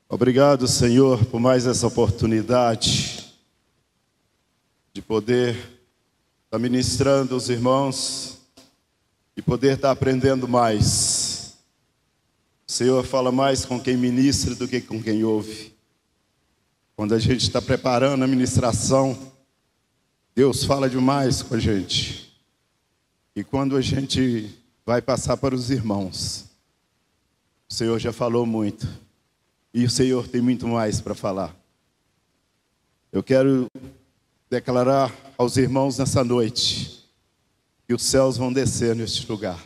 Obrigado, Senhor, por mais essa oportunidade de poder estar ministrando os irmãos e poder estar aprendendo mais. O Senhor fala mais com quem ministra do que com quem ouve. Quando a gente está preparando a ministração, Deus fala demais com a gente. E quando a gente vai passar para os irmãos, o Senhor já falou muito. E o Senhor tem muito mais para falar. Eu quero declarar aos irmãos nessa noite que os céus vão descer neste lugar.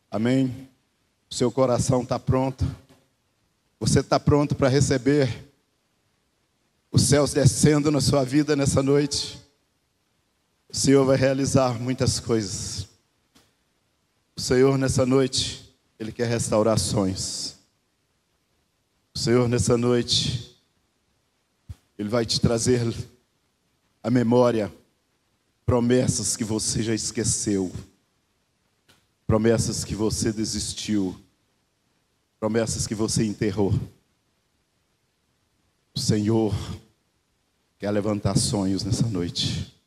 Amém? O seu coração está pronto? Você está pronto para receber os céus descendo na sua vida nessa noite? O Senhor vai realizar muitas coisas. O Senhor nessa noite, Ele quer restaurar sonhos. O Senhor nessa noite, Ele vai te trazer à memória promessas que você já esqueceu, promessas que você desistiu, promessas que você enterrou. O Senhor quer levantar sonhos nessa noite.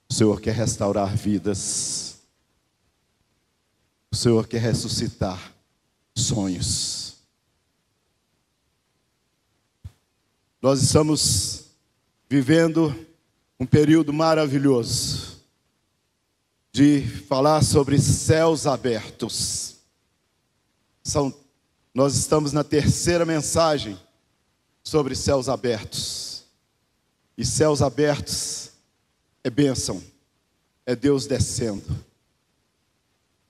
O Senhor quer restaurar vidas. O Senhor quer ressuscitar sonhos. Nós estamos vivendo um período maravilhoso de falar sobre céus abertos. Nós estamos na terceira mensagem sobre céus abertos. E céus abertos é bênção, é Deus descendo.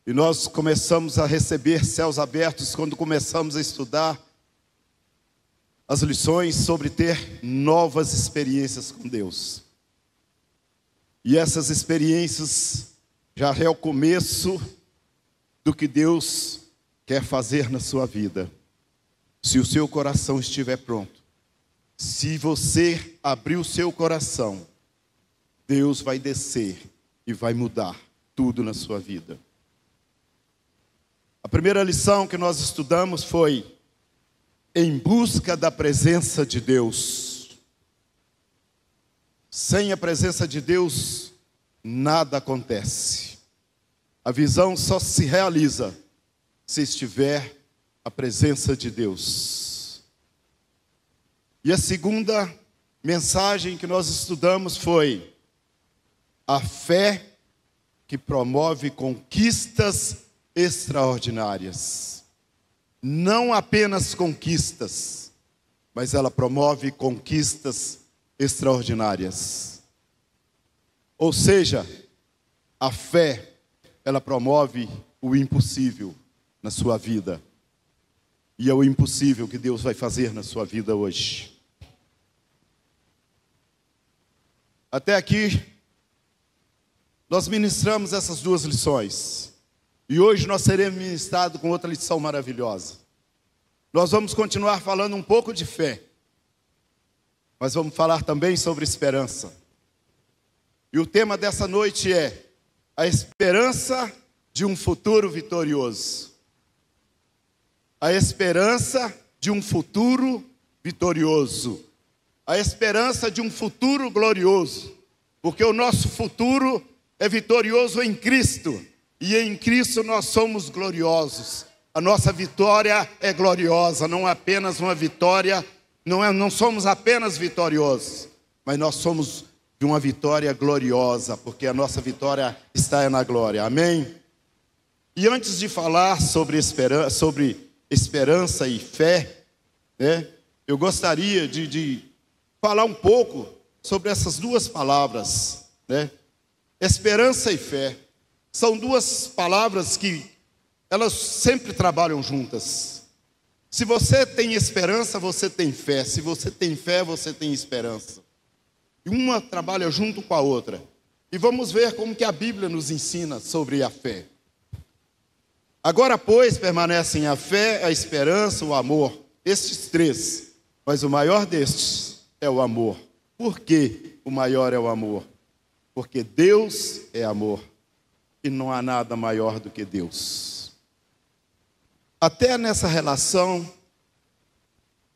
E nós começamos a receber céus abertos quando começamos a estudar as lições sobre ter novas experiências com Deus. E essas experiências já é o começo do que Deus quer fazer na sua vida. Se o seu coração estiver pronto, se você abrir o seu coração, Deus vai descer e vai mudar tudo na sua vida. A primeira lição que nós estudamos foi em busca da presença de Deus. Sem a presença de Deus, nada acontece. A visão só se realiza se estiver a presença de Deus. E a segunda mensagem que nós estudamos foi a fé que promove conquistas extraordinárias. Não apenas conquistas, mas ela promove conquistas extraordinárias. Ou seja, a fé, ela promove o impossível na sua vida. E é o impossível que Deus vai fazer na sua vida hoje. Até aqui, nós ministramos essas duas lições. E hoje nós seremos ministrados com outra lição maravilhosa. Nós vamos continuar falando um pouco de fé, mas vamos falar também sobre esperança. E o tema dessa noite é a esperança de um futuro vitorioso. A esperança de um futuro vitorioso. A esperança de um futuro glorioso. Porque o nosso futuro é vitorioso em Cristo. E em Cristo nós somos gloriosos. A nossa vitória é gloriosa, não é apenas uma vitória, não somos apenas vitoriosos, mas nós somos de uma vitória gloriosa, porque a nossa vitória está na glória. Amém? E antes de falar sobre esperança e fé, né, eu gostaria de falar um pouco sobre essas duas palavras, né? Esperança e fé. São duas palavras que elas sempre trabalham juntas. Se você tem esperança, você tem fé. Se você tem fé, você tem esperança. E uma trabalha junto com a outra. E vamos ver como que a Bíblia nos ensina sobre a fé. Agora, pois, permanecem a fé, a esperança, o amor. Estes três. Mas o maior destes é o amor. Por que o maior é o amor? Porque Deus é amor. E não há nada maior do que Deus. Até nessa relação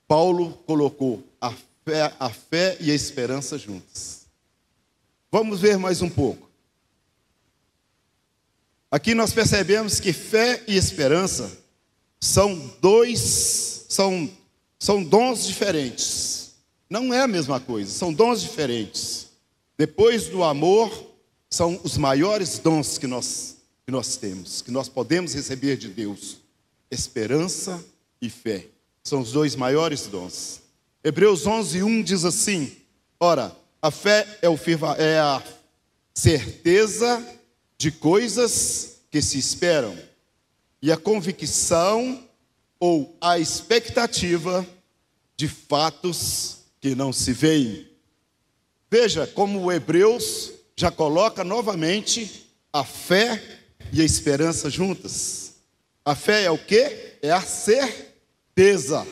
Paulo colocou a fé e a esperança juntas. Vamos ver mais um pouco. Aqui nós percebemos que fé e esperança são dons diferentes. Não é a mesma coisa, são dons diferentes. Depois do amor, são os maiores dons que nós temos, que nós podemos receber de Deus. Esperança e fé são os dois maiores dons. Hebreus 11:1 diz assim: ora, a fé é a certeza de coisas que se esperam, e a convicção ou a expectativa de fatos que não se veem. Veja como o Hebreus já coloca novamente a fé e a esperança juntas. A fé é o quê? É a certeza.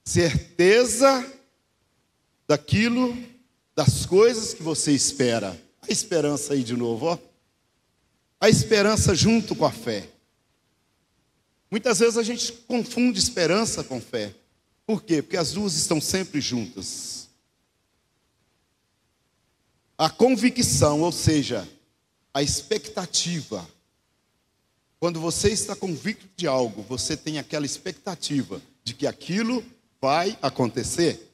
Certeza daquilo, das coisas que você espera. A esperança aí de novo, ó. A esperança junto com a fé. Muitas vezes a gente confunde esperança com fé. Por quê? Porque as duas estão sempre juntas. A convicção, ou seja, a expectativa. Quando você está convicto de algo, você tem aquela expectativa de que aquilo vai acontecer.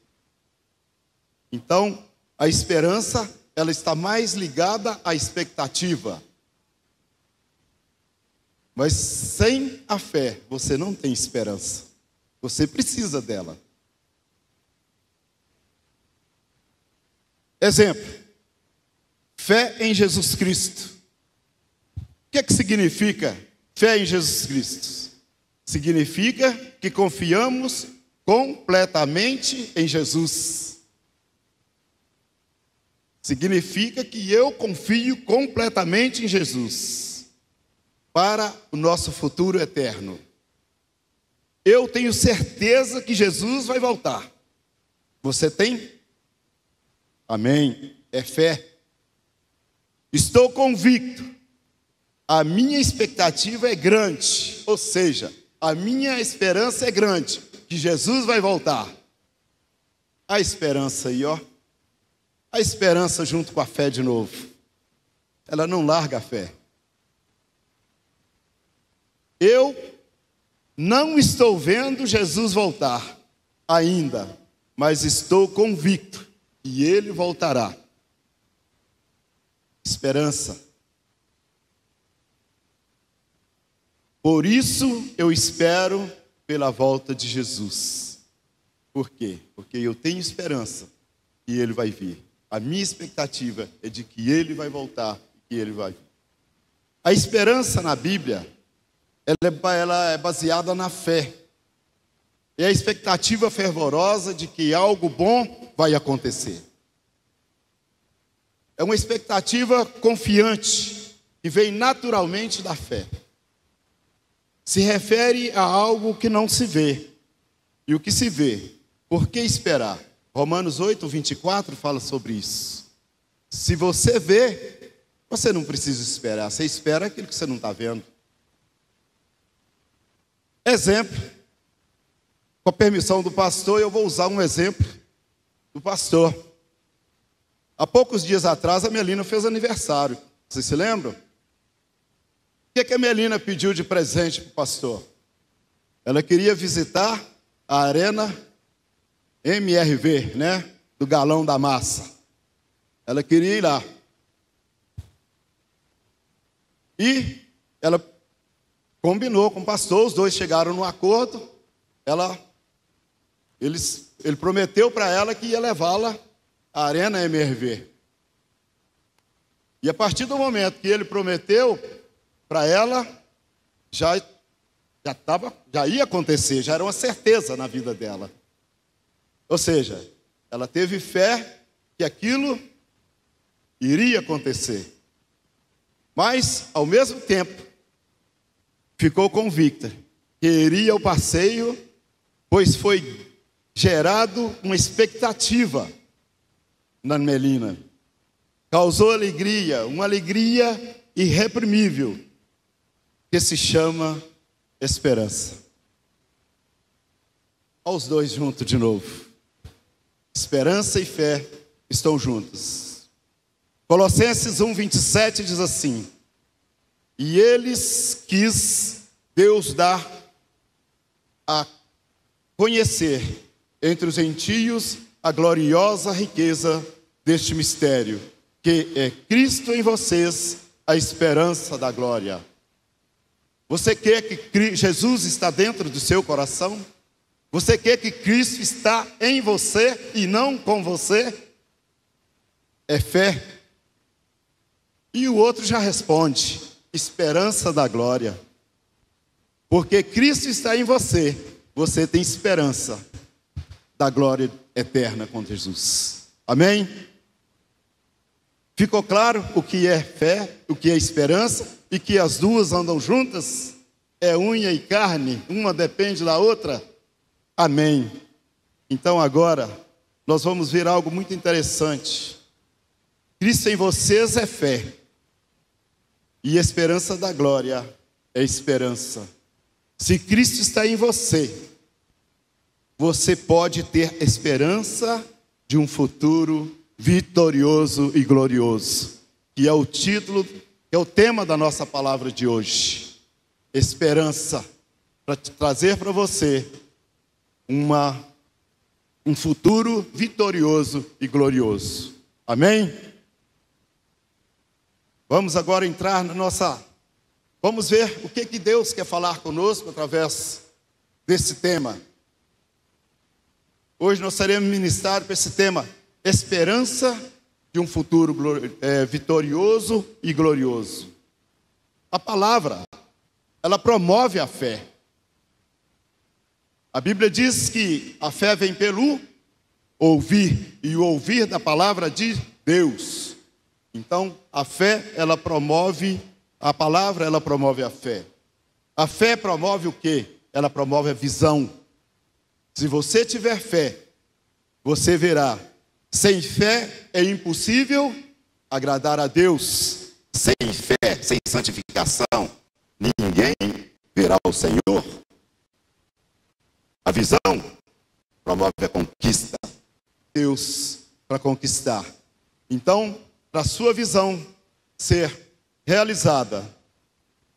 Então, a esperança, ela está mais ligada à expectativa. Mas sem a fé, você não tem esperança. Você precisa dela. Exemplo. Fé em Jesus Cristo. O que é que significa fé em Jesus Cristo? Significa que confiamos completamente em Jesus. Significa que eu confio completamente em Jesus para o nosso futuro eterno. Eu tenho certeza que Jesus vai voltar. Você tem? Amém. É fé. Estou convicto. A minha expectativa é grande. Ou seja, a minha esperança é grande. Que Jesus vai voltar. A esperança aí, ó. A esperança junto com a fé de novo. Ela não larga a fé. Eu não estou vendo Jesus voltar ainda, mas estou convicto que Ele voltará. Esperança. Por isso eu espero pela volta de Jesus. Por quê? Porque eu tenho esperança que Ele vai vir. A minha expectativa é de que Ele vai voltar e Ele vai vir. A esperança na Bíblia, ela é baseada na fé. É a expectativa fervorosa de que algo bom vai acontecer. É uma expectativa confiante, que vem naturalmente da fé. Se refere a algo que não se vê. E o que se vê, por que esperar? Romanos 8:24 fala sobre isso. Se você vê, você não precisa esperar. Você espera aquilo que você não está vendo. Exemplo. Com a permissão do pastor, eu vou usar um exemplo do pastor. Há poucos dias atrás, a Melina fez aniversário. Vocês se lembram? O que a Melina pediu de presente para o pastor? Ela queria visitar a Arena MRV, né? Do Galão da Massa. Ela queria ir lá. E ela combinou com o pastor, os dois chegaram num acordo. Ele prometeu para ela que ia levá-la à Arena MRV. E a partir do momento que ele prometeu para ela, já ia acontecer, já era uma certeza na vida dela. Ou seja, ela teve fé que aquilo iria acontecer. Mas, ao mesmo tempo, ficou convicta que iria ao passeio, pois foi gerado uma expectativa na Melina. Causou alegria, uma alegria irreprimível, que se chama esperança. Olha os dois juntos de novo. Esperança e fé estão juntos. Colossenses 1:27 diz assim: e eles quis Deus dar a conhecer entre os gentios a gloriosa riqueza deste mistério, que é Cristo em vocês, a esperança da glória. Você quer que Jesus está dentro do seu coração? Você quer que Cristo está em você e não com você? É fé. E o outro já responde: esperança da glória. Porque Cristo está em você, você tem esperança da glória eterna com Jesus. Amém? Ficou claro o que é fé, o que é esperança, e que as duas andam juntas? É unha e carne, uma depende da outra? Amém. Então agora, nós vamos ver algo muito interessante. Cristo em vocês é fé, e esperança da glória é esperança. Se Cristo está em você, você pode ter esperança de um futuro vitorioso e glorioso, que é o título, que é o tema da nossa palavra de hoje. Esperança, para trazer para você um futuro vitorioso e glorioso. Amém? Vamos agora entrar na nossa... Vamos ver o que Deus quer falar conosco através desse tema. Hoje nós seremos ministrados para esse tema: esperança de um futuro vitorioso e glorioso. A palavra, ela promove a fé. A Bíblia diz que a fé vem pelo ouvir, e o ouvir da palavra de Deus. Então, a fé, ela promove, a palavra, ela promove a fé. A fé promove o quê? Ela promove a visão. Se você tiver fé, você verá. Sem fé é impossível agradar a Deus. Sem fé, sem santificação, ninguém verá o Senhor. A visão promove a conquista. Deus para conquistar. Então, para a sua visão ser realizada,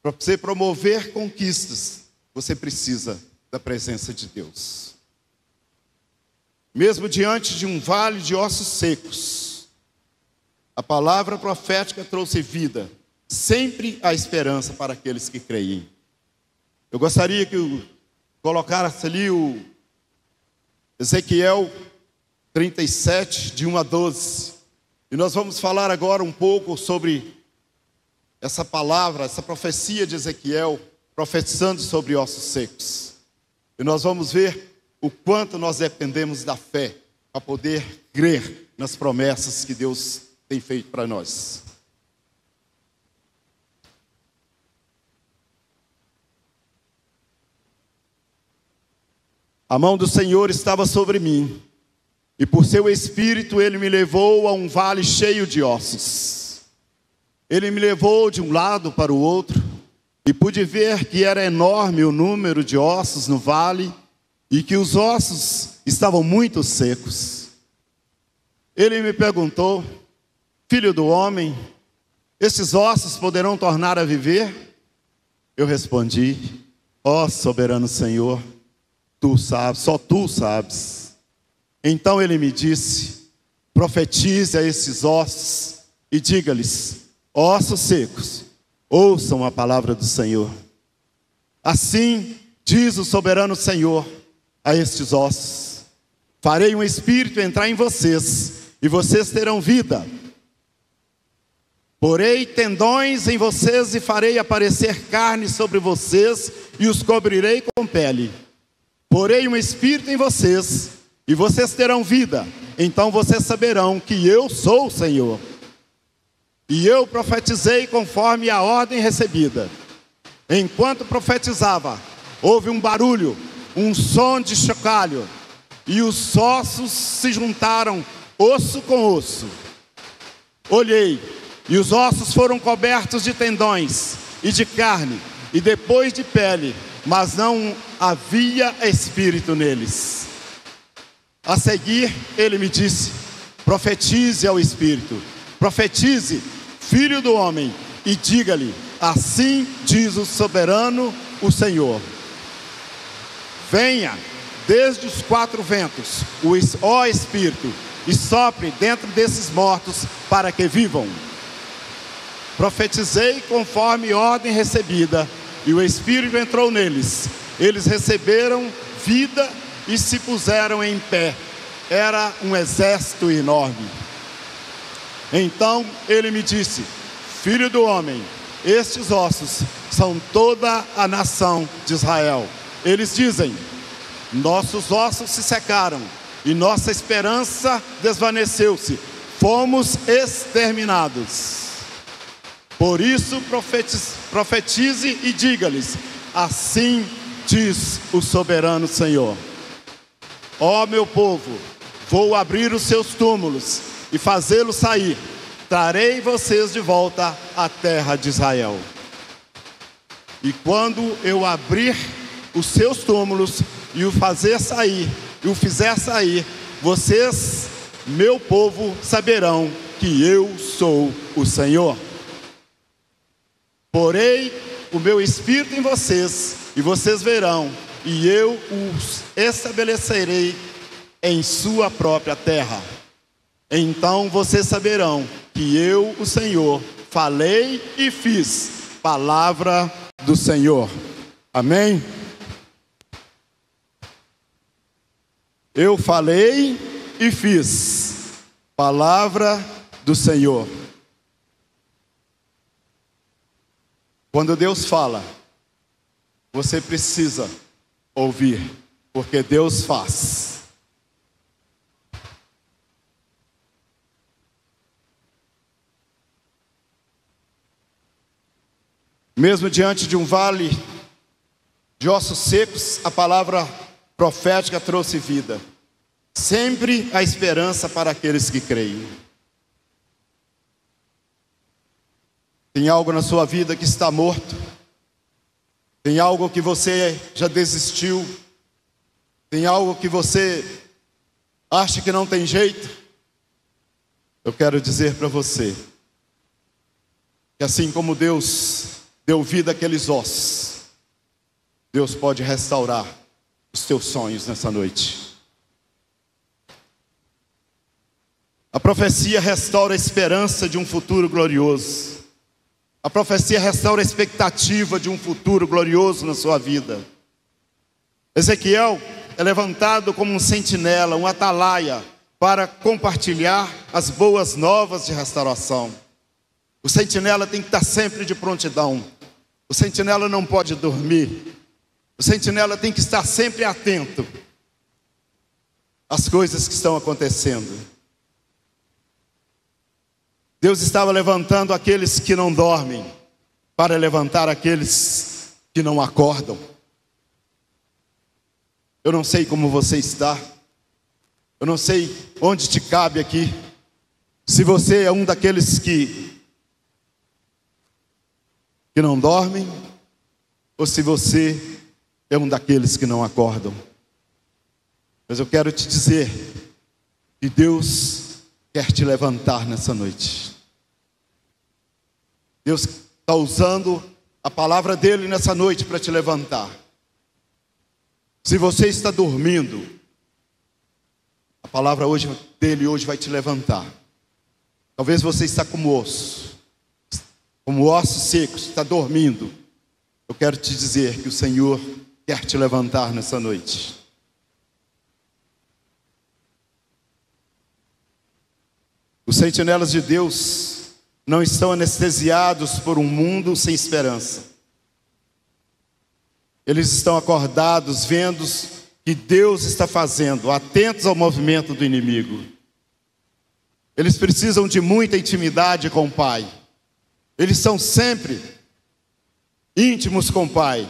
para você promover conquistas, você precisa da presença de Deus. Mesmo diante de um vale de ossos secos, a palavra profética trouxe vida. Sempre há esperança para aqueles que creem. Eu gostaria que eu colocasse ali o Ezequiel 37, de 1 a 12. E nós vamos falar agora um pouco sobre essa palavra, essa profecia de Ezequiel, profetizando sobre ossos secos. E nós vamos ver o quanto nós dependemos da fé para poder crer nas promessas que Deus tem feito para nós. A mão do Senhor estava sobre mim, e por seu espírito ele me levou a um vale cheio de ossos. Ele me levou de um lado para o outro, e pude ver que era enorme o número de ossos no vale, e que os ossos estavam muito secos. Ele me perguntou: filho do homem, esses ossos poderão tornar a viver? Eu respondi: ó soberano Senhor, tu sabes, só tu sabes. Então ele me disse: profetize a esses ossos e diga-lhes: ossos secos, ouçam a palavra do Senhor. Assim diz o soberano Senhor a estes ossos: farei um espírito entrar em vocês, e vocês terão vida. Porei tendões em vocês e farei aparecer carne sobre vocês, e os cobrirei com pele. Porei um espírito em vocês, e vocês terão vida. Então vocês saberão que eu sou o Senhor. E eu profetizei conforme a ordem recebida. Enquanto profetizava, houve um barulho, um som de chocalho, e os ossos se juntaram, osso com osso. Olhei, e os ossos foram cobertos de tendões e de carne, e depois de pele, mas não havia espírito neles. A seguir, ele me disse: profetize ao espírito, profetize, filho do homem, e diga-lhe: assim diz o soberano, o Senhor. Venha desde os quatro ventos, ó Espírito, e sopre dentro desses mortos para que vivam. Profetizei conforme ordem recebida, e o Espírito entrou neles. Eles receberam vida e se puseram em pé. Era um exército enorme. Então ele me disse: filho do homem, estes ossos são toda a nação de Israel. Eles dizem: nossos ossos se secaram e nossa esperança desvaneceu-se, fomos exterminados. Por isso profetize e diga-lhes: assim diz o soberano Senhor. Ó meu povo, vou abrir os seus túmulos e fazê-los sair. Trarei vocês de volta à terra de Israel. E quando eu abrir os seus túmulos e o fizer sair, vocês, meu povo, saberão que eu sou o Senhor. Porei o meu espírito em vocês, e vocês verão, e eu os estabelecerei em sua própria terra. Então vocês saberão que eu, o Senhor, falei e fiz. Palavra do Senhor. Amém? Eu falei e fiz. Palavra do Senhor. Quando Deus fala, você precisa ouvir, porque Deus faz. Mesmo diante de um vale de ossos secos, a palavra profética trouxe vida. Sempre há esperança para aqueles que creem. Tem algo na sua vida que está morto. Tem algo que você já desistiu. Tem algo que você acha que não tem jeito. Eu quero dizer para você que assim como Deus deu vida àqueles ossos, Deus pode restaurar os teus sonhos nessa noite. A profecia restaura a esperança de um futuro glorioso. A profecia restaura a expectativa de um futuro glorioso na sua vida. Ezequiel é levantado como um sentinela, um atalaia, para compartilhar as boas novas de restauração. O sentinela tem que estar sempre de prontidão. O sentinela não pode dormir. O sentinela tem que estar sempre atento às coisas que estão acontecendo. Deus estava levantando aqueles que não dormem, para levantar aqueles que não acordam. Eu não sei como você está. Eu não sei onde te cabe aqui. Se você é um daqueles que não dormem, ou se você é um daqueles que não acordam. Mas eu quero te dizer que Deus quer te levantar nessa noite. Deus está usando a palavra dele nessa noite para te levantar. Se você está dormindo, a palavra dele hoje vai te levantar. Talvez você está como ossos secos, está dormindo. Eu quero te dizer que o Senhor quer te levantar nessa noite. Os sentinelas de Deus não estão anestesiados por um mundo sem esperança. Eles estão acordados, vendo que Deus está fazendo, atentos ao movimento do inimigo. Eles precisam de muita intimidade com o Pai. Eles são sempre íntimos com o Pai.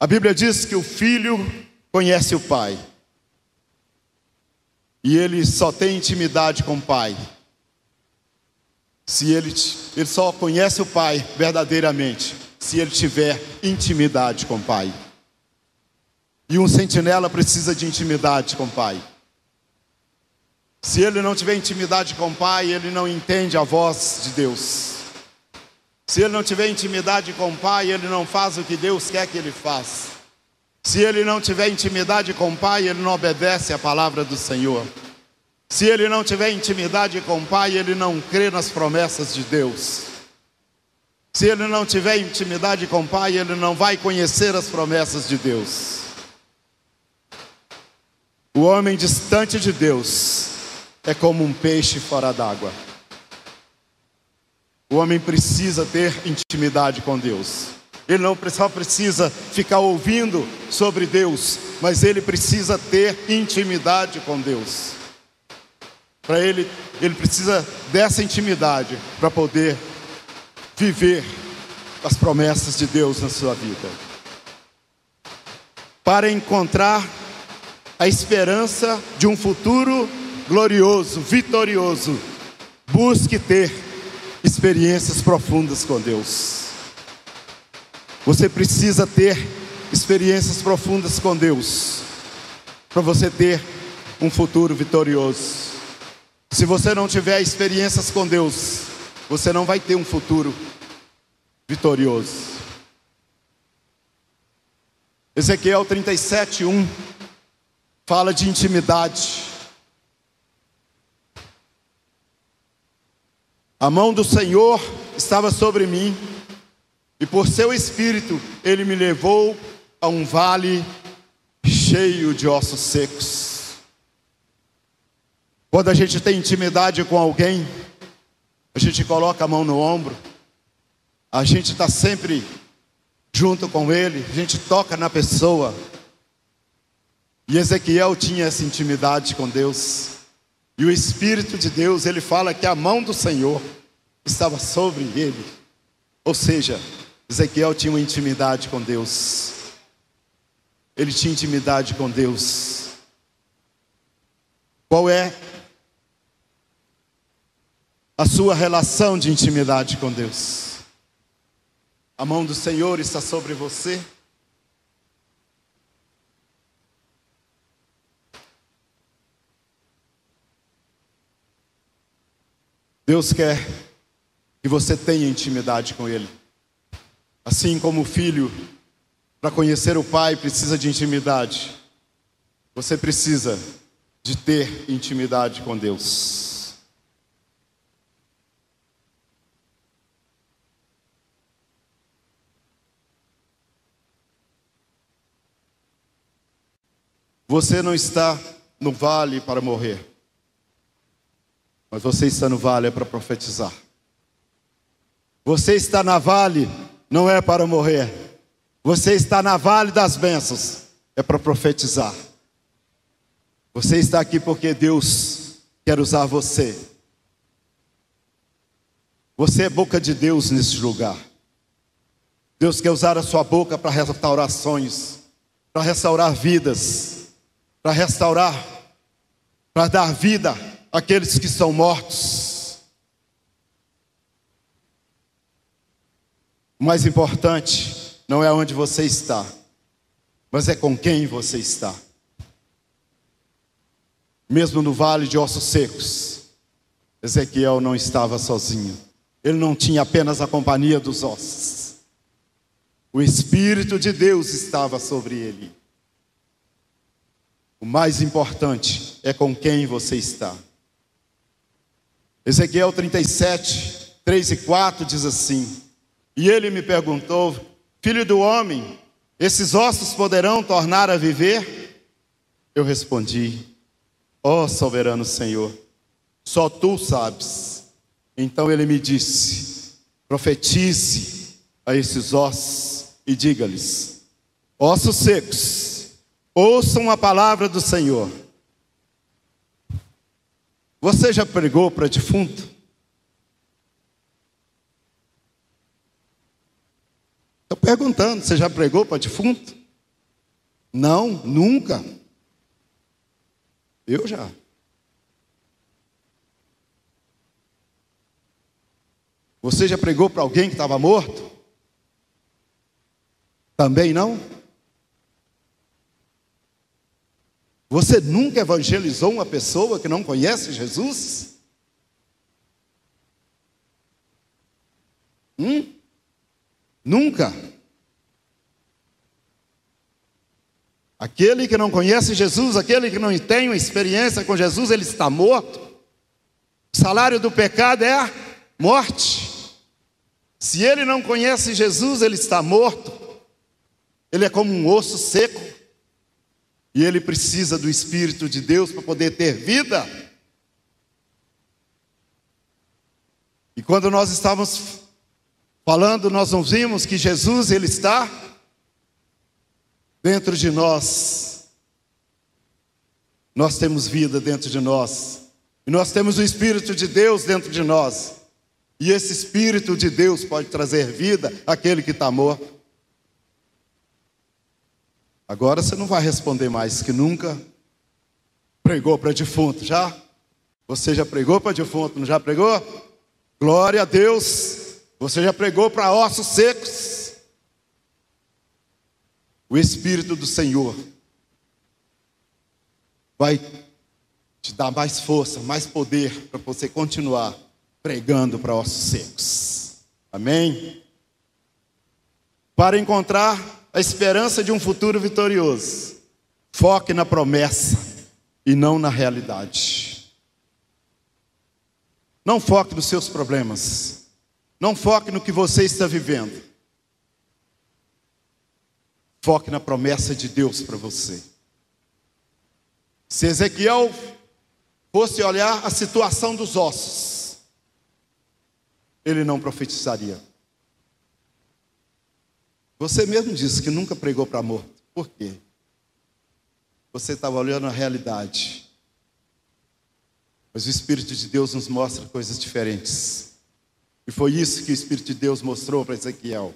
A Bíblia diz que o filho conhece o Pai. E ele só tem intimidade com o Pai se ele só conhece o Pai verdadeiramente se ele tiver intimidade com o Pai. E um sentinela precisa de intimidade com o Pai. Se ele não tiver intimidade com o Pai, ele não entende a voz de Deus. Se ele não tiver intimidade com o Pai, ele não faz o que Deus quer que ele faça. Se ele não tiver intimidade com o Pai, ele não obedece a palavra do Senhor. Se ele não tiver intimidade com o Pai, ele não crê nas promessas de Deus. Se ele não tiver intimidade com o Pai, ele não vai conhecer as promessas de Deus. O homem distante de Deus é como um peixe fora d'água. O homem precisa ter intimidade com Deus. Ele não só precisa ficar ouvindo sobre Deus, mas ele precisa ter intimidade com Deus. Para ele precisa dessa intimidade para poder viver as promessas de Deus na sua vida. Para encontrar a esperança de um futuro glorioso, vitorioso, busque ter experiências profundas com Deus. Você precisa ter experiências profundas com Deus para você ter um futuro vitorioso. Se você não tiver experiências com Deus, você não vai ter um futuro vitorioso. Ezequiel 37:1 fala de intimidade. A mão do Senhor estava sobre mim, e por seu espírito ele me levou a um vale cheio de ossos secos. Quando a gente tem intimidade com alguém, a gente coloca a mão no ombro, a gente está sempre junto com ele, a gente toca na pessoa. E Ezequiel tinha essa intimidade com Deus. E o Espírito de Deus, ele fala que a mão do Senhor estava sobre ele. Ou seja, Ezequiel tinha uma intimidade com Deus. Ele tinha intimidade com Deus. Qual é a sua relação de intimidade com Deus? A mão do Senhor está sobre você? Deus quer que você tenha intimidade com Ele. Assim como o filho, para conhecer o Pai, precisa de intimidade. Você precisa de ter intimidade com Deus. Você não está no vale para morrer, mas você está no vale para profetizar. Você está na vale, não é para morrer. Você está na vale das bênçãos, é para profetizar. Você está aqui porque Deus quer usar você. Você é boca de Deus nesse lugar. Deus quer usar a sua boca para restaurar sonhos, para restaurar vidas, para dar vida àqueles que são mortos. O mais importante não é onde você está, mas é com quem você está. Mesmo no vale de ossos secos, Ezequiel não estava sozinho. Ele não tinha apenas a companhia dos ossos. O Espírito de Deus estava sobre ele. O mais importante é com quem você está. Ezequiel 37, 3 e 4 diz assim: E ele me perguntou: Filho do homem, esses ossos poderão tornar a viver? Eu respondi: Ó soberano Senhor, só tu sabes. Então ele me disse: Profetize a esses ossos e diga-lhes: Ossos secos, ouçam a palavra do Senhor. Você já pregou para defunto? Estou perguntando, você já pregou para defunto? Não, nunca. Eu já. Você já pregou para alguém que estava morto? Também não? Você nunca evangelizou uma pessoa que não conhece Jesus? Nunca. Aquele que não conhece Jesus, aquele que não tem uma experiência com Jesus, ele está morto. O salário do pecado é a morte. Se ele não conhece Jesus, ele está morto. Ele é como um osso seco. E ele precisa do Espírito de Deus para poder ter vida. E quando nós estávamos falando, nós ouvimos que Jesus, ele está dentro de nós. Nós temos vida dentro de nós. E nós temos o Espírito de Deus dentro de nós. E esse Espírito de Deus pode trazer vida àquele que está morto. Agora você não vai responder mais que nunca pregou para defunto, já? Você já pregou para defunto, não já pregou? Glória a Deus. Você já pregou para ossos secos. O Espírito do Senhor vai te dar mais força, mais poder para você continuar pregando para ossos secos. Amém? Para encontrar a esperança de um futuro vitorioso, foque na promessa e não na realidade. Não foque nos seus problemas. Não foque no que você está vivendo. Foque na promessa de Deus para você. Se Ezequiel fosse olhar a situação dos ossos, ele não profetizaria. Você mesmo disse que nunca pregou para morto. Por quê? Você estava olhando a realidade. Mas o Espírito de Deus nos mostra coisas diferentes. E foi isso que o Espírito de Deus mostrou para Ezequiel.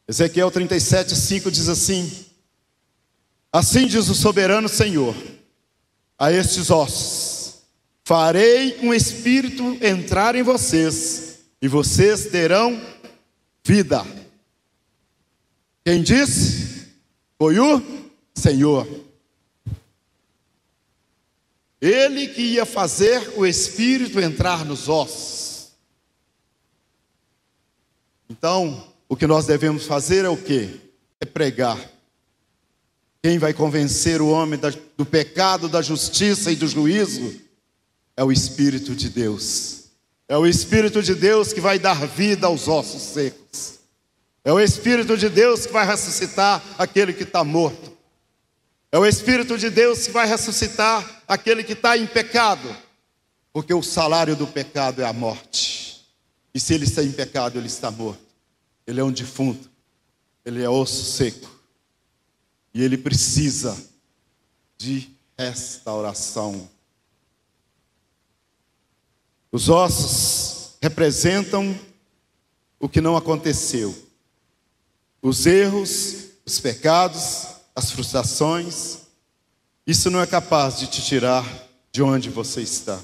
Ezequiel 37:5 diz assim: assim diz o soberano Senhor a estes ossos: farei um espírito entrar em vocês, e vocês terão vida. Quem disse? Foi o Senhor. Ele que ia fazer o espírito entrar nos ossos. Então, o que nós devemos fazer é o quê? É pregar. Quem vai convencer o homem do pecado, da justiça e do juízo é o Espírito de Deus. É o Espírito de Deus que vai dar vida aos ossos secos. É o Espírito de Deus que vai ressuscitar aquele que está morto. É o Espírito de Deus que vai ressuscitar aquele que está em pecado. Porque o salário do pecado é a morte. E se ele está em pecado, ele está morto. Ele é um defunto. Ele é osso seco. E ele precisa de restauração. Os ossos representam o que não aconteceu. Os erros, os pecados, as frustrações. Isso não é capaz de te tirar de onde você está.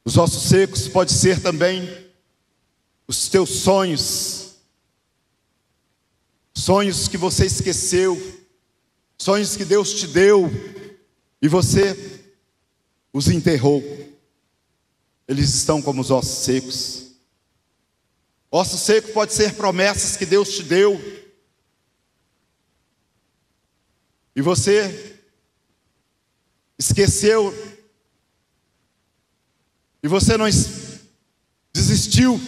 Os ossos secos pode ser também os teus sonhos. Sonhos que você esqueceu. Sonhos que Deus te deu e você os enterrou. Eles estão como os ossos secos. Osso seco pode ser promessas que Deus te deu e você esqueceu, e você não desistiu.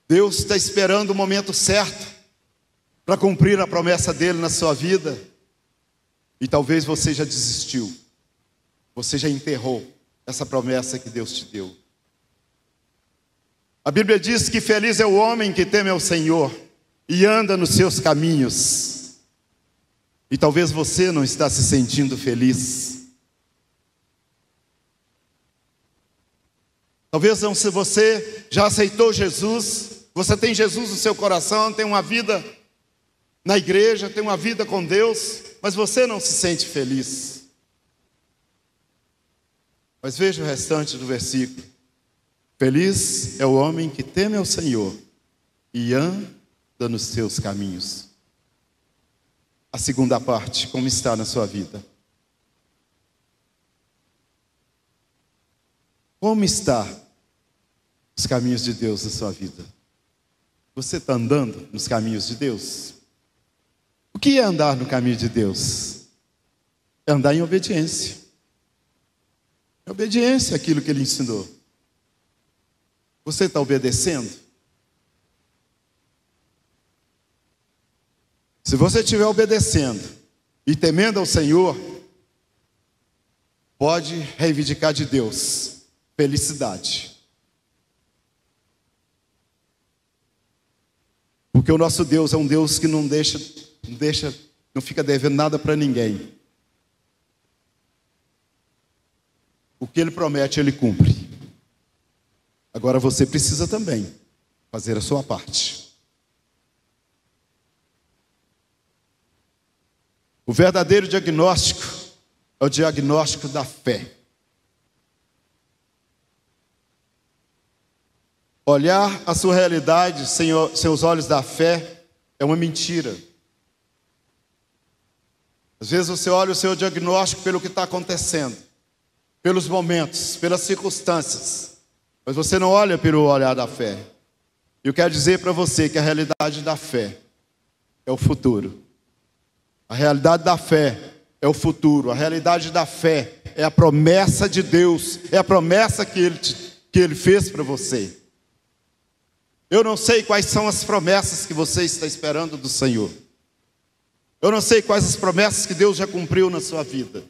Deus está esperando o momento certo para cumprir a promessa dele na sua vida. E talvez você já desistiu. Você já enterrou essa promessa que Deus te deu. A Bíblia diz que feliz é o homem que teme ao Senhor e anda nos seus caminhos. E talvez você não está se sentindo feliz. Talvez não, se você já aceitou Jesus, você tem Jesus no seu coração, tem uma vida na igreja, tem uma vida com Deus, mas você não se sente feliz. Mas veja o restante do versículo. Feliz é o homem que teme ao Senhor e anda nos seus caminhos. A segunda parte, como está na sua vida? Como está os caminhos de Deus na sua vida? Você está andando nos caminhos de Deus? O que é andar no caminho de Deus? É andar em obediência. É obediência àquilo que Ele ensinou. Você está obedecendo? Se você estiver obedecendo e temendo ao Senhor, pode reivindicar de Deus felicidade. Porque o nosso Deus é um Deus que não fica devendo nada para ninguém. O que Ele promete, Ele cumpre. Agora você precisa também fazer a sua parte. O verdadeiro diagnóstico é o diagnóstico da fé. Olhar a sua realidade sem seus olhos da fé é uma mentira. Às vezes você olha o seu diagnóstico pelo que está acontecendo, pelos momentos, pelas circunstâncias, mas você não olha pelo olhar da fé. Eu quero dizer para você que a realidade da fé é o futuro. A realidade da fé é o futuro. A realidade da fé é a promessa de Deus, é a promessa que Ele fez para você. Eu não sei quais são as promessas que você está esperando do Senhor. Eu não sei quais as promessas que Deus já cumpriu na sua vida.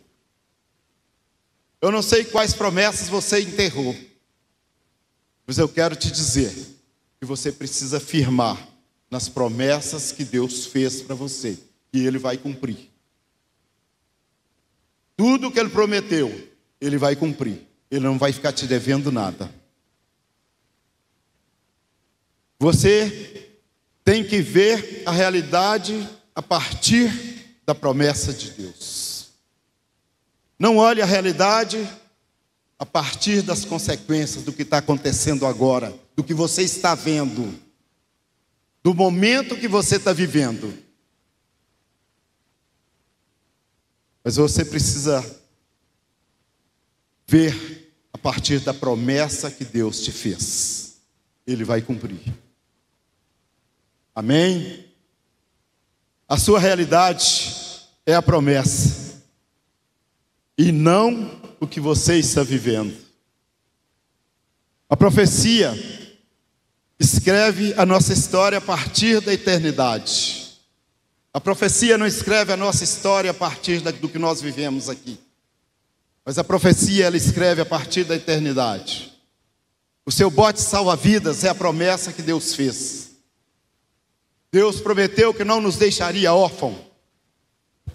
Eu não sei quais promessas você enterrou. Mas eu quero te dizer que você precisa firmar nas promessas que Deus fez para você, e Ele vai cumprir. Tudo que Ele prometeu, Ele vai cumprir. Ele não vai ficar te devendo nada. Você tem que ver a realidade a partir da promessa de Deus. Não olhe a realidade a partir das consequências do que está acontecendo agora, do que você está vendo, do momento que você está vivendo. Mas você precisa ver a partir da promessa que Deus te fez. Ele vai cumprir. Amém? A sua realidade é a promessa, e não o que você está vivendo. A profecia escreve a nossa história a partir da eternidade. A profecia não escreve a nossa história a partir do que nós vivemos aqui. Mas a profecia, ela escreve a partir da eternidade. O seu bote salva-vidas é a promessa que Deus fez. Deus prometeu que não nos deixaria órfãos.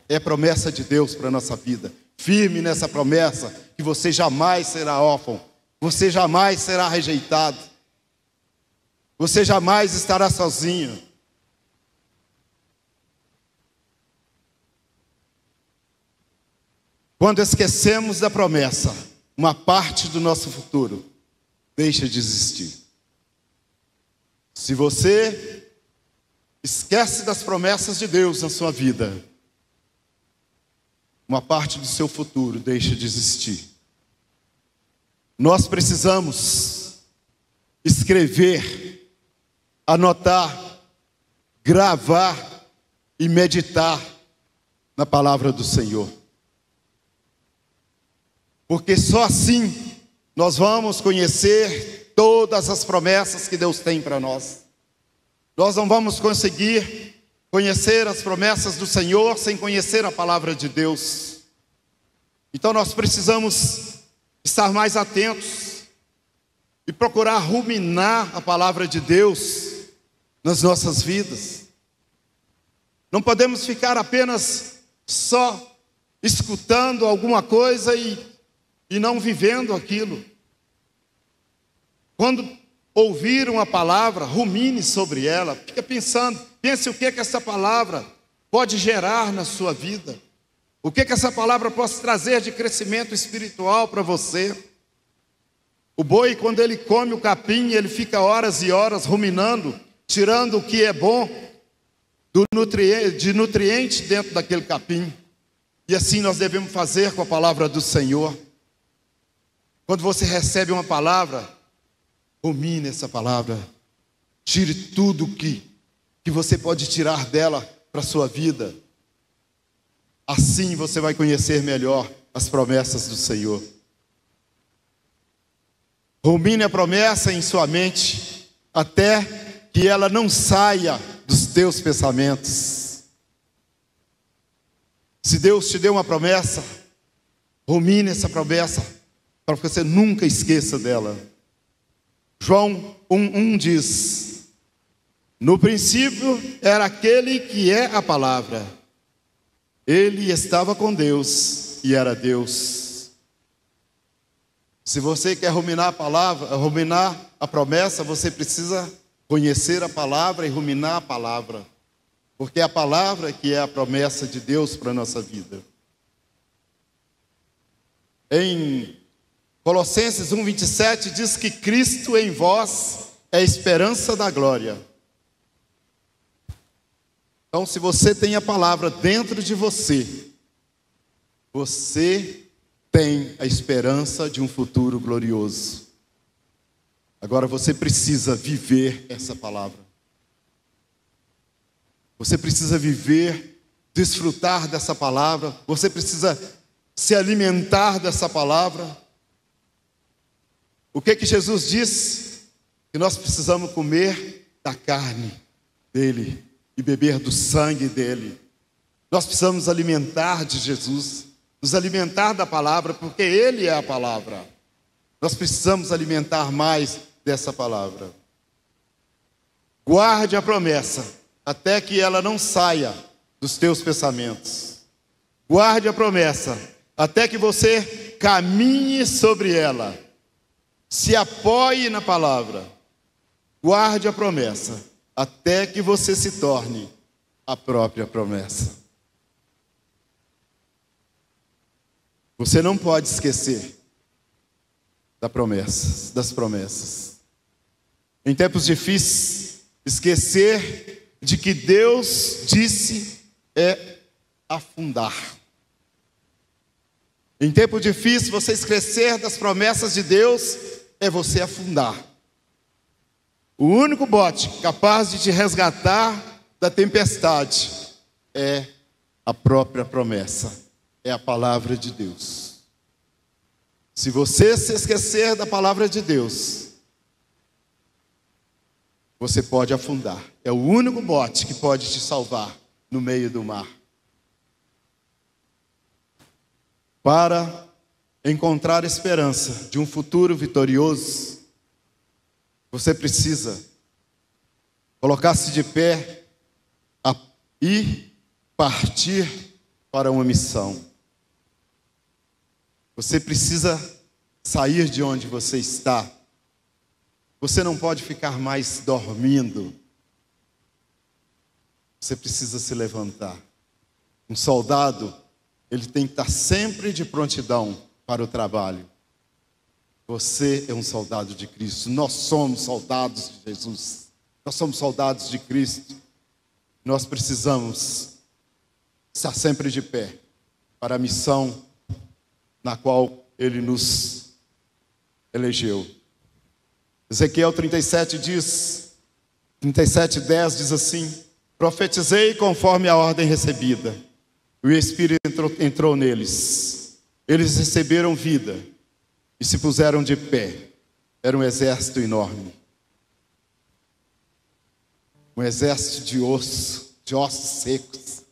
É promessa de Deus para a nossa vida. Firme nessa promessa, que você jamais será órfão. Você jamais será rejeitado. Você jamais estará sozinho. Quando esquecemos da promessa, uma parte do nosso futuro deixa de existir. Se você esquece das promessas de Deus na sua vida, uma parte do seu futuro deixa de existir. Nós precisamos escrever, anotar, gravar e meditar na palavra do Senhor. Porque só assim nós vamos conhecer todas as promessas que Deus tem para nós. Nós não vamos conseguir conhecer as promessas do Senhor sem conhecer a palavra de Deus. Então nós precisamos estar mais atentos e procurar ruminar a palavra de Deus nas nossas vidas. Não podemos ficar apenas só escutando alguma coisa e não vivendo aquilo. Quando ouvir uma palavra, rumine sobre ela, fica pensando, pense o que essa palavra pode gerar na sua vida. O que essa palavra pode trazer de crescimento espiritual para você? O boi, quando ele come o capim, ele fica horas e horas ruminando, tirando o que é bom de nutriente dentro daquele capim. E assim nós devemos fazer com a palavra do Senhor. Quando você recebe uma palavra, rumine essa palavra. Tire tudo que você pode tirar dela para a sua vida. Assim você vai conhecer melhor as promessas do Senhor. Rumine a promessa em sua mente, até que ela não saia dos teus pensamentos. Se Deus te deu uma promessa, rumine essa promessa, para que você nunca esqueça dela. João 1:1 diz: no princípio era aquele que é a palavra. Ele estava com Deus e era Deus. Se você quer ruminar a palavra, ruminar a promessa, você precisa conhecer a palavra e ruminar a palavra. Porque é a palavra que é a promessa de Deus para a nossa vida. Em Colossenses 1:27 diz que Cristo em vós é a esperança da glória. Então, se você tem a palavra dentro de você, você tem a esperança de um futuro glorioso. Agora você precisa viver essa palavra. Você precisa viver, desfrutar dessa palavra. Você precisa se alimentar dessa palavra. O que Jesus disse? Que nós precisamos comer da carne dele e beber do sangue dele. Nós precisamos nos alimentar de Jesus, nos alimentar da palavra, porque ele é a palavra. Nós precisamos alimentar mais dessa palavra. Guarde a promessa, até que ela não saia dos teus pensamentos. Guarde a promessa, até que você caminhe sobre ela. Se apoie na palavra. Guarde a promessa, até que você se torne a própria promessa. Você não pode esquecer das promessas. Em tempos difíceis, esquecer de que Deus disse é afundar. Em tempo difícil, você esquecer das promessas de Deus é você afundar. O único bote capaz de te resgatar da tempestade é a própria promessa, é a palavra de Deus. Se você se esquecer da palavra de Deus, você pode afundar. É o único bote que pode te salvar no meio do mar. Para encontrar esperança de um futuro vitorioso, você precisa colocar-se de pé e partir para uma missão. Você precisa sair de onde você está. Você não pode ficar mais dormindo. Você precisa se levantar. Um soldado, ele tem que estar sempre de prontidão para o trabalho. Você é um soldado de Cristo. Nós somos soldados de Jesus. Nós somos soldados de Cristo. Nós precisamos estar sempre de pé para a missão na qual Ele nos elegeu. Ezequiel 37 diz, 37:10 diz assim: profetizei conforme a ordem recebida. O Espírito entrou neles. Eles receberam vida e se puseram de pé. Era um exército enorme. Um exército de ossos secos,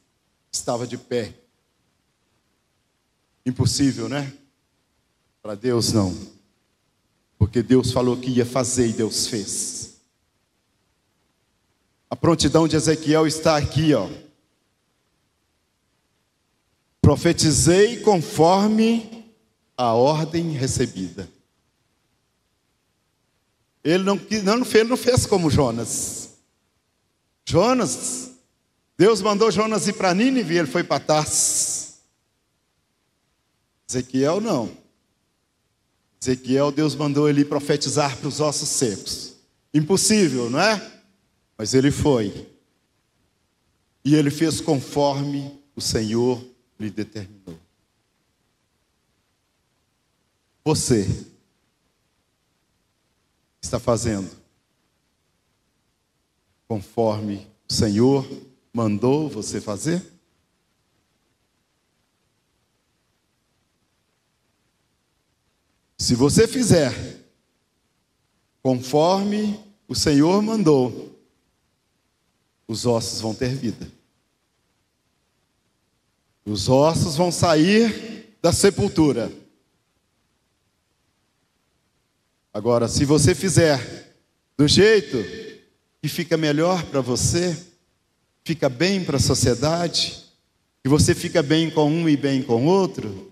estava de pé. Impossível, né? Para Deus não. Porque Deus falou que ia fazer e Deus fez. A prontidão de Ezequiel está aqui, ó. Profetizei conforme a ordem recebida. Ele não fez como Jonas. Deus mandou Jonas ir para Nínive e ele foi para Tarsis. Ezequiel não. Ezequiel, Deus mandou ele profetizar para os ossos secos. Impossível, não é? Mas ele foi. E ele fez conforme o Senhor lhe determinou. Você está fazendo conforme o Senhor mandou você fazer? Se você fizer conforme o Senhor mandou, os ossos vão ter vida. Os ossos vão sair da sepultura. Agora, se você fizer do jeito que fica melhor para você, fica bem para a sociedade, que você fica bem com um e bem com o outro,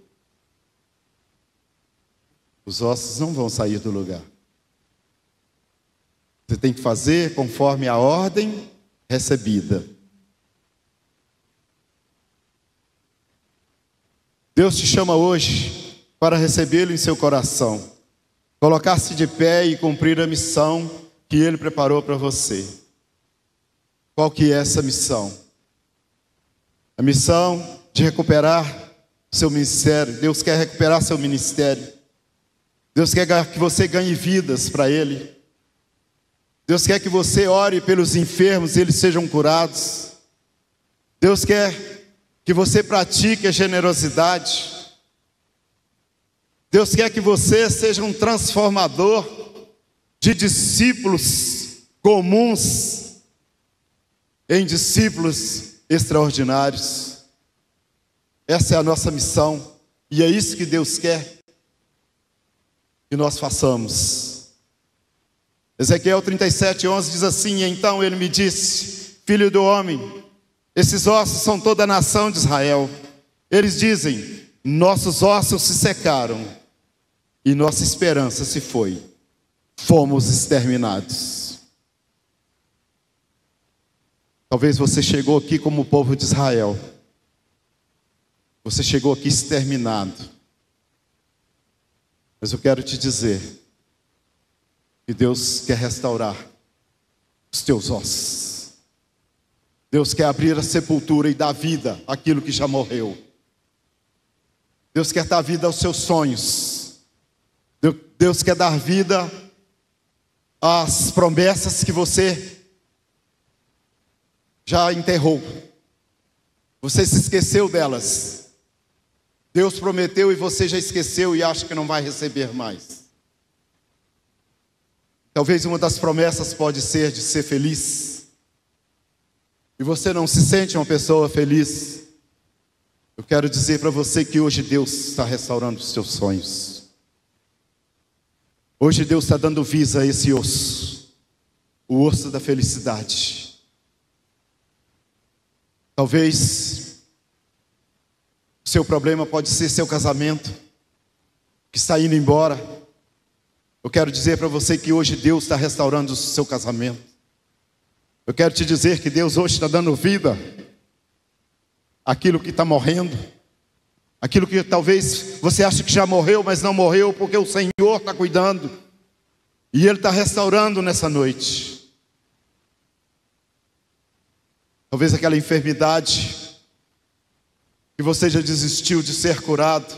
os ossos não vão sair do lugar. Você tem que fazer conforme a ordem recebida. Deus te chama hoje para recebê-lo em seu coração, colocar-se de pé e cumprir a missão que Ele preparou para você. Qual que é essa missão? A missão de recuperar seu ministério. Deus quer recuperar seu ministério. Deus quer que você ganhe vidas para Ele. Deus quer que você ore pelos enfermos e eles sejam curados. Deus quer que você pratique a generosidade. Deus quer que você seja um transformador de discípulos comuns em discípulos extraordinários. Essa é a nossa missão e é isso que Deus quer que nós façamos. Ezequiel 37:11 diz assim: então ele me disse, filho do homem, esses ossos são toda a nação de Israel. Eles dizem, nossos ossos se secaram e nossa esperança se foi. Fomos exterminados. Talvez você chegou aqui como o povo de Israel. Você chegou aqui exterminado. Mas eu quero te dizer que Deus quer restaurar os teus ossos. Deus quer abrir a sepultura e dar vida àquilo que já morreu. Deus quer dar vida aos seus sonhos. Deus quer dar vida às promessas que você já enterrou. Você se esqueceu delas. Deus prometeu e você já esqueceu e acha que não vai receber mais. Talvez uma das promessas pode ser de ser feliz. E você não se sente uma pessoa feliz. Eu quero dizer para você que hoje Deus está restaurando os seus sonhos. Hoje Deus está dando vida a esse osso. O osso da felicidade. Talvez o seu problema pode ser seu casamento, que está indo embora. Eu quero dizer para você que hoje Deus está restaurando o seu casamento. Eu quero te dizer que Deus hoje está dando vida àquilo que está morrendo. Aquilo que talvez você ache que já morreu, mas não morreu, porque o Senhor está cuidando. E Ele está restaurando nessa noite. Talvez aquela enfermidade que você já desistiu de ser curado.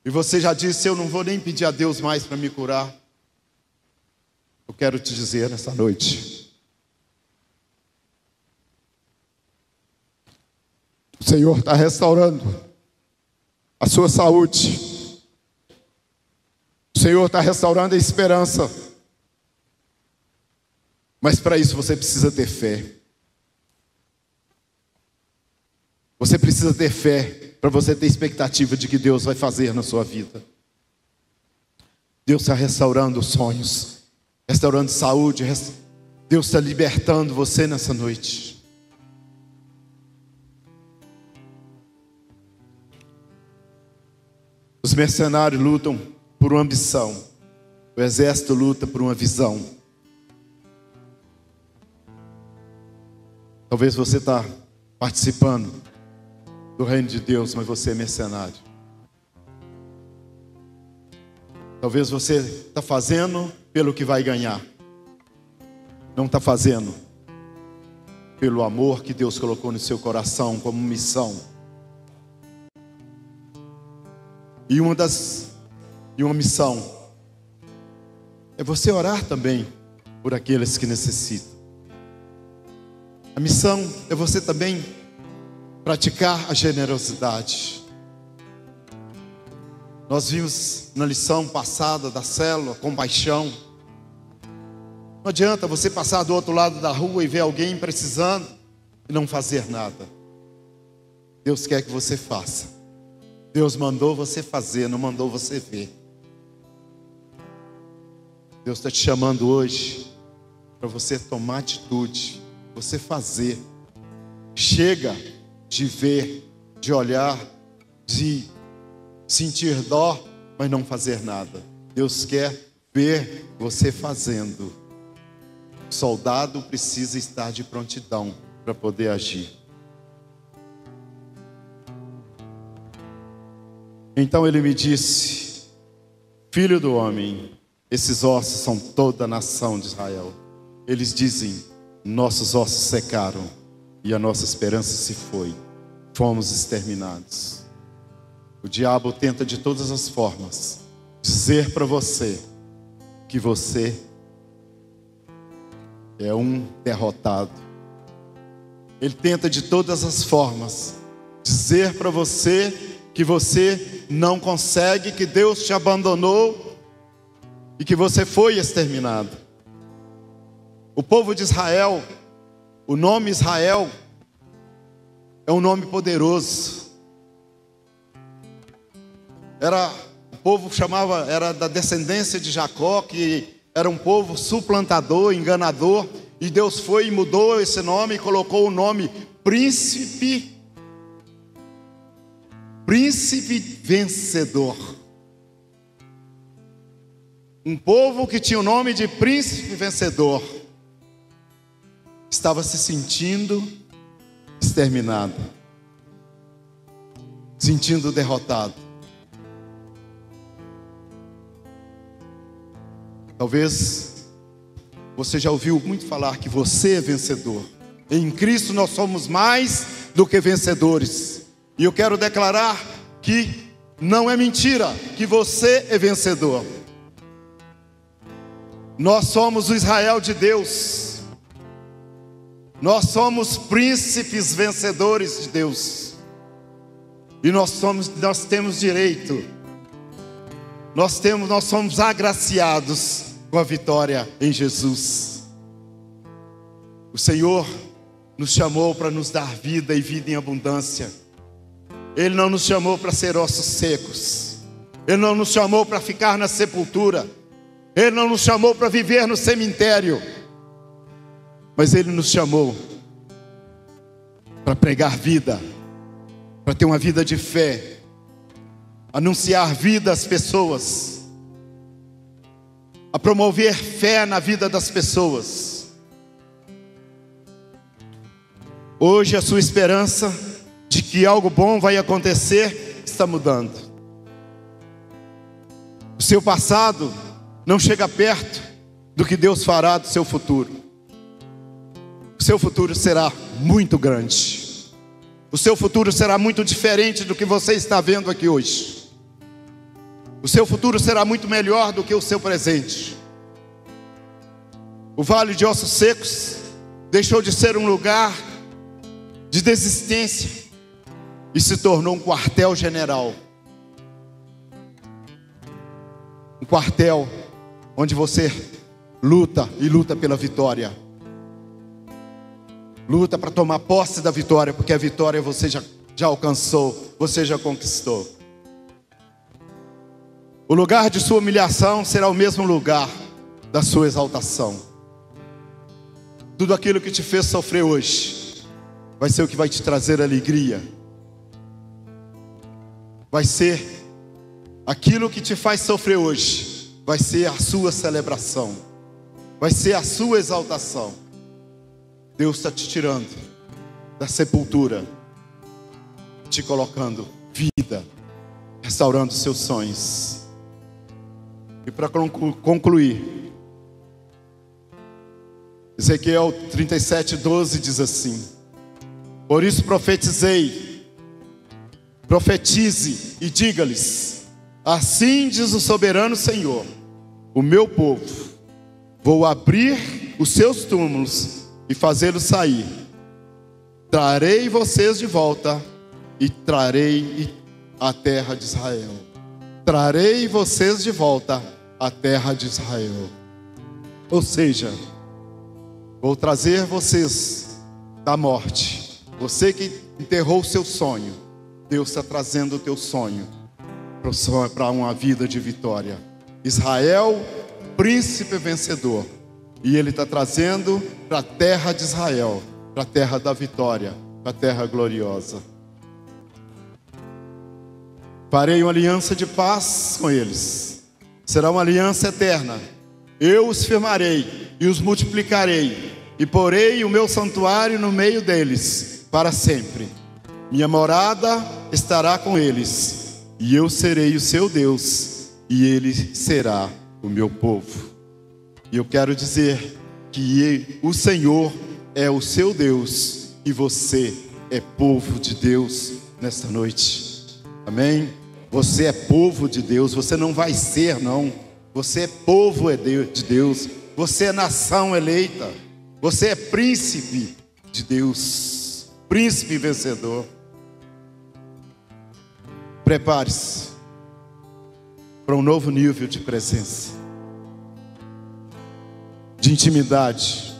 E você já disse, eu não vou nem pedir a Deus mais para me curar. Eu quero te dizer nessa noite. O Senhor está restaurando a sua saúde. O Senhor está restaurando a esperança. Mas para isso você precisa ter fé. Você precisa ter fé para você ter expectativa de que Deus vai fazer na sua vida. Deus está restaurando os sonhos, restaurando saúde. Deus está libertando você nessa noite. Os mercenários lutam por uma ambição. O exército luta por uma visão. Talvez você está participando do reino de Deus, mas você é mercenário. Talvez você está fazendo pelo que vai ganhar. Não está fazendo pelo amor que Deus colocou no seu coração como missão. E uma missão é você orar também por aqueles que necessitam. A missão é você também praticar a generosidade. Nós vimos na lição passada da célula, compaixão. Não adianta você passar do outro lado da rua e ver alguém precisando e não fazer nada. Deus quer que você faça. Deus mandou você fazer, não mandou você ver. Deus está te chamando hoje para você tomar atitude, você fazer. Chega de ver, de olhar, de sentir dó, mas não fazer nada. Deus quer ver você fazendo. O soldado precisa estar de prontidão para poder agir. Então ele me disse: filho do homem, esses ossos são toda a nação de Israel. Eles dizem: nossos ossos secaram e a nossa esperança se foi. Fomos exterminados. O diabo tenta de todas as formas dizer para você que você é um derrotado. Ele tenta de todas as formas dizer para você que você não consegue, que Deus te abandonou e que você foi exterminado. O povo de Israel, o nome Israel é um nome poderoso. O povo era da descendência de Jacó, que era um povo suplantador, enganador, e Deus foi e mudou esse nome e colocou o nome príncipe vencedor. Um povo que tinha o nome de príncipe vencedor estava se sentindo exterminado, sentindo derrotado. Talvez você já ouviu muito falar que você é vencedor. Em Cristo nós somos mais do que vencedores. E eu quero declarar que não é mentira, que você é vencedor. Nós somos o Israel de Deus. Nós somos príncipes vencedores de Deus. E nós temos direito. Nós somos agraciados com a vitória em Jesus. O Senhor nos chamou para nos dar vida e vida em abundância. Ele não nos chamou para ser ossos secos. Ele não nos chamou para ficar na sepultura. Ele não nos chamou para viver no cemitério. Mas Ele nos chamou para pregar vida, para ter uma vida de fé, anunciar vida às pessoas, a promover fé na vida das pessoas. Hoje a sua esperança de que algo bom vai acontecer está mudando. O seu passado não chega perto do que Deus fará do seu futuro. O seu futuro será muito grande. O seu futuro será muito diferente do que você está vendo aqui hoje. O seu futuro será muito melhor do que o seu presente. O vale de ossos secos deixou de ser um lugar de desistência e se tornou um quartel-general. Um quartel onde você luta e luta pela vitória. Luta para tomar posse da vitória, porque a vitória você já alcançou, você já conquistou. O lugar de sua humilhação será o mesmo lugar da sua exaltação. Tudo aquilo que te fez sofrer hoje vai ser o que vai te trazer alegria. Vai ser aquilo que te faz sofrer hoje, vai ser a sua celebração, vai ser a sua exaltação. Deus está te tirando da sepultura, te colocando vida, restaurando seus sonhos. E para concluir, Ezequiel 37:12 diz assim: por isso profetize e diga-lhes: assim diz o soberano Senhor, o meu povo, vou abrir os seus túmulos e fazê-los sair. Trarei vocês de volta e trarei a terra de Israel. Trarei vocês de volta à terra de Israel. Ou seja, vou trazer vocês da morte. Você que enterrou o seu sonho, Deus está trazendo o teu sonho para uma vida de vitória. Israel, príncipe vencedor. E Ele está trazendo para a terra de Israel, para a terra da vitória, para a terra gloriosa. Farei uma aliança de paz com eles. Será uma aliança eterna. Eu os firmarei e os multiplicarei, e porei o meu santuário no meio deles para sempre. Minha morada estará com eles, e eu serei o seu Deus, e ele será o meu povo. E eu quero dizer que o Senhor é o seu Deus, e você é povo de Deus nesta noite. Amém? Você é povo de Deus. Você não vai ser, não. Você é povo de Deus. Você é nação eleita. Você é príncipe de Deus, príncipe vencedor. Prepare-se para um novo nível de presença, de intimidade,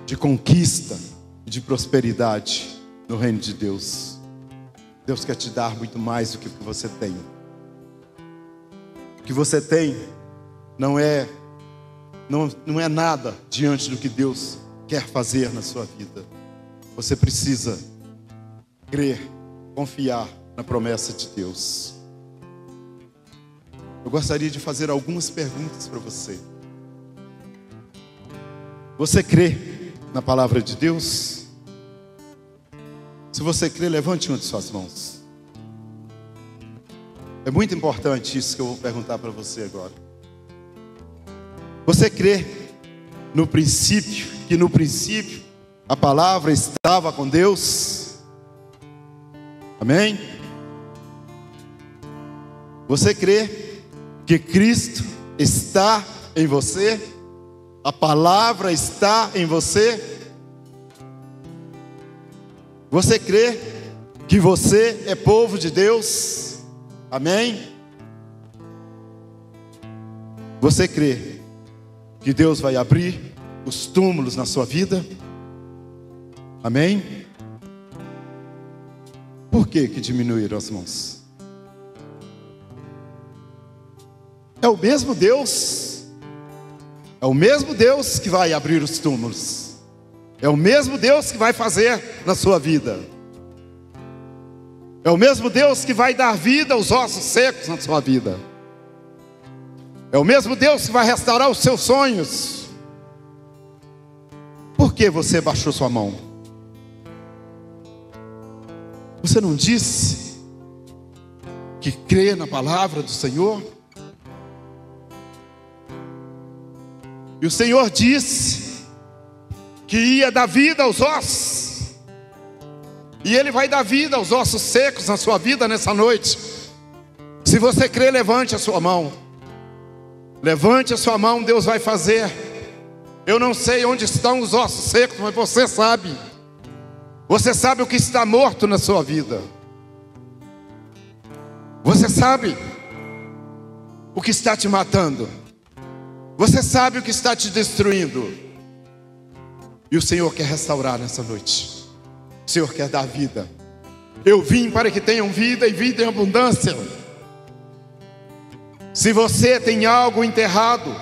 de conquista e de prosperidade no reino de Deus. Deus quer te dar muito mais do que o que você tem. O que você tem não é nada diante do que Deus quer fazer na sua vida. Você precisa crer, confiar na promessa de Deus. Eu gostaria de fazer algumas perguntas para você. Você crê na palavra de Deus? Se você crê, levante uma de suas mãos. É muito importante isso que eu vou perguntar para você agora. Você crê no princípio, que no princípio a palavra estava com Deus? Amém? Você crê que Cristo está em você? A palavra está em você? Você crê que você é povo de Deus? Amém? Você crê que Deus vai abrir os túmulos na sua vida? Amém? Por que diminuíram as mãos? É o mesmo Deus. É o mesmo Deus que vai abrir os túmulos. É o mesmo Deus que vai fazer na sua vida. É o mesmo Deus que vai dar vida aos ossos secos na sua vida. É o mesmo Deus que vai restaurar os seus sonhos. Por que você baixou sua mão? Você não disse que crê na palavra do Senhor? E o Senhor disse que ia dar vida aos ossos, e Ele vai dar vida aos ossos secos na sua vida nessa noite. Se você crê, levante a sua mão. Levante a sua mão, Deus vai fazer. Eu não sei onde estão os ossos secos, mas você sabe. Você sabe o que está morto na sua vida. Você sabe o que está te matando. Você sabe o que está te destruindo. E o Senhor quer restaurar nessa noite. O Senhor quer dar vida. Eu vim para que tenham vida e vida em abundância. Se você tem algo enterrado,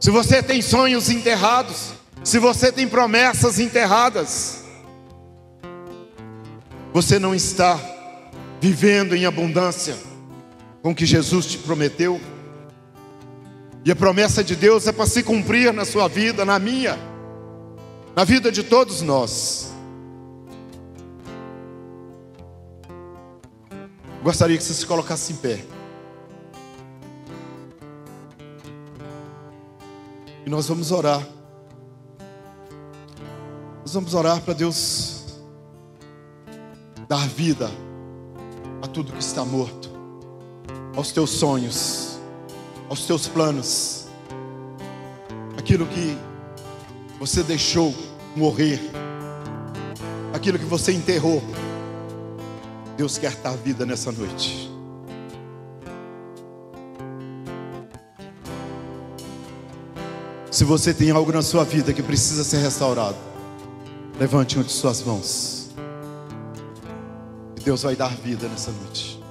se você tem sonhos enterrados, se você tem promessas enterradas, você não está vivendo em abundância com o que Jesus te prometeu. E a promessa de Deus é para se cumprir na sua vida, na minha, na vida de todos nós. Gostaria que você se colocasse em pé. E nós vamos orar. Nós vamos orar para Deus dar vida a tudo que está morto, aos teus sonhos, aos teus planos, aquilo que você deixou morrer, aquilo que você enterrou. Deus quer dar vida nessa noite. Se você tem algo na sua vida que precisa ser restaurado, levante uma de suas mãos. E Deus vai dar vida nessa noite.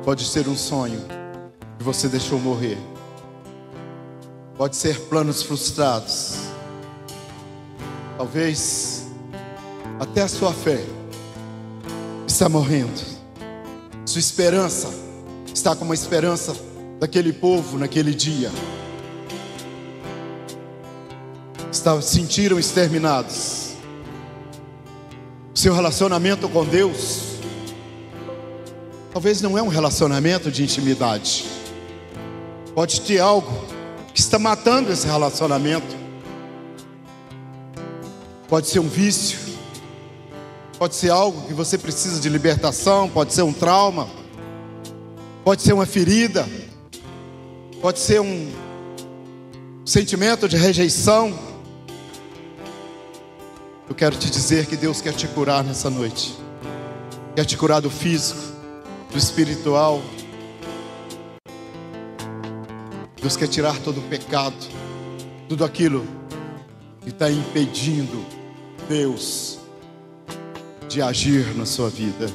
Pode ser um sonho que você deixou morrer. Pode ser planos frustrados. Talvez até a sua fé está morrendo. Sua esperança está como a esperança daquele povo naquele dia. Se sentiram exterminados. Seu relacionamento com Deus talvez não é um relacionamento de intimidade. Pode ter algo que está matando esse relacionamento. Pode ser um vício. Pode ser algo que você precisa de libertação. Pode ser um trauma. Pode ser uma ferida. Pode ser um sentimento de rejeição. Eu quero te dizer que Deus quer te curar nessa noite. Quer te curar do físico, do espiritual. Deus quer tirar todo o pecado, tudo aquilo que está impedindo Deus de agir na sua vida.